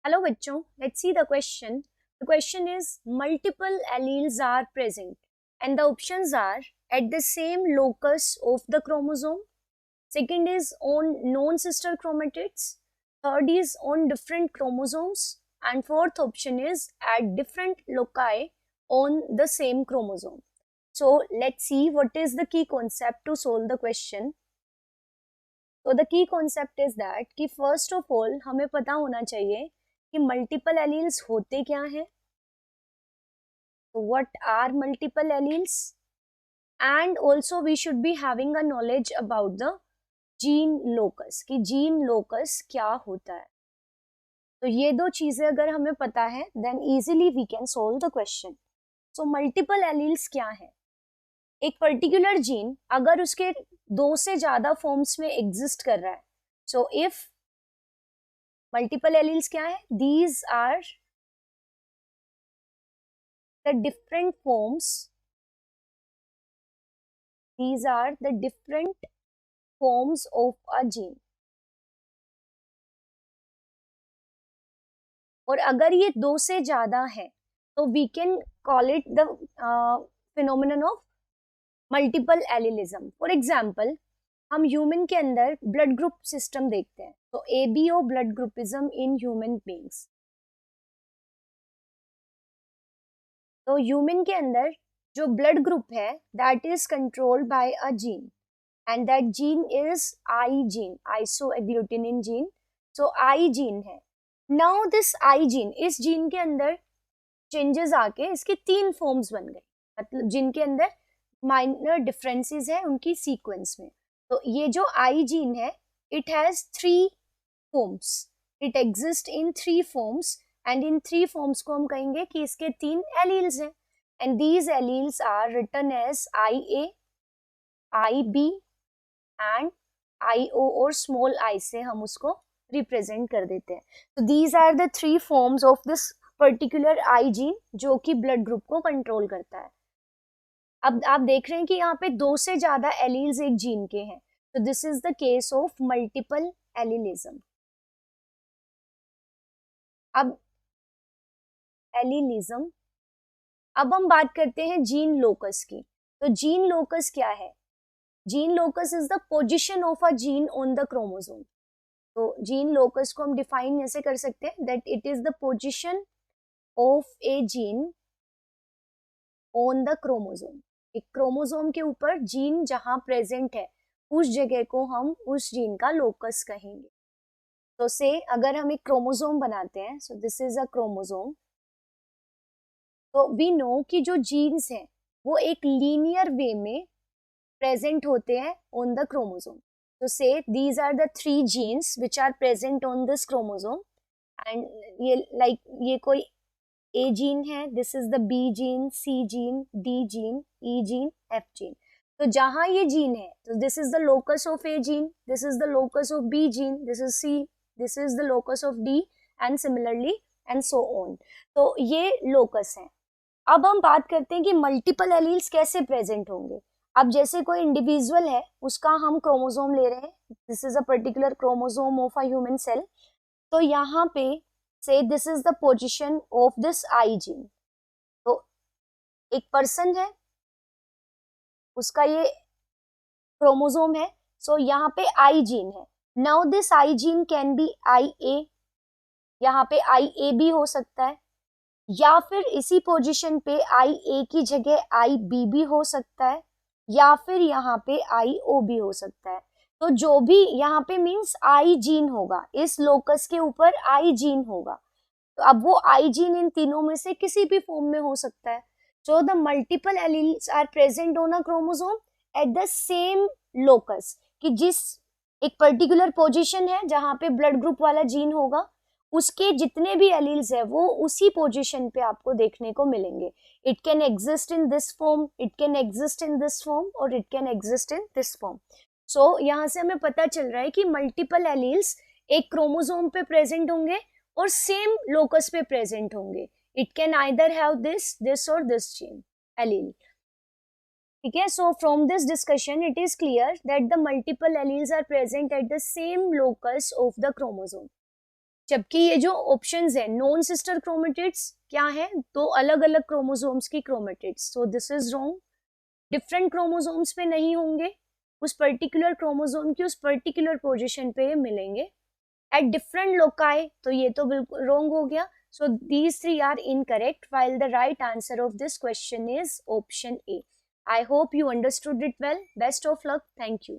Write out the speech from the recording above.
Hello बच्चों, let's see the question. The question is multiple alleles are present and the options are at the same locus of the chromosome. Second is on non-sister chromatids. Third is on different chromosomes. And fourth option is at different loci on the same chromosome. So let's see what is the key concept to solve the question. तो the key concept is that कि first of all हमें पता होना चाहिए कि multiple alleles होते क्या हैं, what are multiple alleles, and also we should be having a knowledge about the gene locus कि जीन लोकस क्या होता है. तो ये दो चीजें अगर हमें पता है then easily we can solve the question. So multiple alleles क्या है? एक पर्टिकुलर जीन अगर उसके दो से ज्यादा फॉर्म्स में एग्जिस्ट कर रहा है, सो इफ मल्टीपल एलील्स क्या है? These are the different forms, these are the different forms of a gene. और अगर ये दो से ज्यादा है तो we can call it the phenomenon of multiple allelism. For example हम ह्यूमन के अंदर ब्लड ग्रुप सिस्टम देखते हैं, तो ABO blood groupism in human beings. तो ह्यूमन के अंदर जो ब्लड ग्रुप है that is controlled by a gene and that gene is I gene, isoagglutinin gene. So I gene है. Now this I gene, इस जीन के अंदर changes आके इसके तीन फॉर्म्स बन गए, मतलब जिनके अंदर माइनर डिफरेंसेस है उनकी सीक्वेंस में. तो ये जो I जीन है it has three forms, it exist in three forms and in three forms को हम कहेंगे कि इसके तीन एलील्स हैं and these alleles are written as IA, IB and IO और स्मॉल I से हम उसको रिप्रेजेंट कर देते हैं. तो these are the three forms of this particular I gene जो कि ब्लड ग्रुप को कंट्रोल करता है. अब आप देख रहे हैं कि यहाँ पे दो से ज्यादा एलील्स एक जीन के हैं, तो this is the case of multiple allelism. अब एलिलिज्म, अब हम बात करते हैं जीन लोकस की. तो जीन लोकस क्या है? Gene locus is the position of a gene on the chromosome. तो जीन लोकस को हम डिफाइन ऐसे कर सकते हैं that it is the position of A gene on the chromosome. एक क्रोमोसोम के ऊपर जीन जहां प्रेजेंट है उस जगह को हम उस जीन का लोकस कहेंगे. तो से अगर हम एक क्रोमोसोम बनाते हैं, so this is a chromosome, तो वी नो कि जो जीन्स हैं वो एक लीनियर वे में प्रेजेंट होते हैं on the chromosome. So say these are the three genes which are present on this chromosome and ये कोई A जीन है, this is the B gene, C gene, D gene, E gene, F gene. तो जहां ये gene है तो this is the locus of A gene, this is the locus of B gene, this is C, this is the locus of D and similarly and so on. तो ये locus है. अब हम बात करते हैं कि मल्टीपल एलील्स कैसे प्रेजेंट होंगे. अब जैसे कोई इंडिविजुअल है उसका हम क्रोमोसोम ले रहे हैं, this is a particular chromosome of a human cell. तो यहाँ पे से this is the position of this I gene. तो एक पर्सन है उसका ये क्रोमोसोम है, सो यहाँ पे आई जीन है. Now this I gene can be IA, यहाँ पे IA भी हो सकता है, या फिर इसी पोजीशन पे IA की जगह IB भी हो सकता है, या फिर यहाँ पे IO भी हो सकता है. तो जो भी यहाँ पे मीन्स I जीन होगा, इस लोकस के ऊपर I जीन होगा. तो अब वो I जीन इन तीनों में से किसी भी फॉर्म में हो सकता है. So the multiple alleles are present on a chromosome at the same locus, कि जिस एक पर्टिकुलर पोजीशन है जहाँ पे ब्लड ग्रुप वाला जीन होगा उसके जितने भी एलील्स है वो उसी पोजीशन पे आपको देखने को मिलेंगे. It can exist in this form, it can exist in this form और it can exist in this form. So यहाँ से हमें पता चल रहा है कि मल्टीपल एलील्स एक क्रोमोसोम पे प्रेजेंट होंगे और सेम लोकस पे प्रेजेंट होंगे. It can either have this और दिस जीन एलील. ठीक है. So from this discussion it is clear that the multiple alleles are present eight the same locus of the chromosome. जबकि ये जो options है non sister chromatids क्या है, दो अलग अलग क्रोमोसोम्स की chromatids, so this is wrong. Different chromosomes पे नहीं होंगे, उस पर्टिकुलर क्रोमोसोम की उस पर्टिकुलर पोजीशन पे ये मिलेंगे। एट डिफरेंट लोकाई, तो ये तो बिल्कुल रॉन्ग हो गया। So these three are incorrect, while the right answer of this question is option A. I hope you understood it well. Best of luck. Thank you.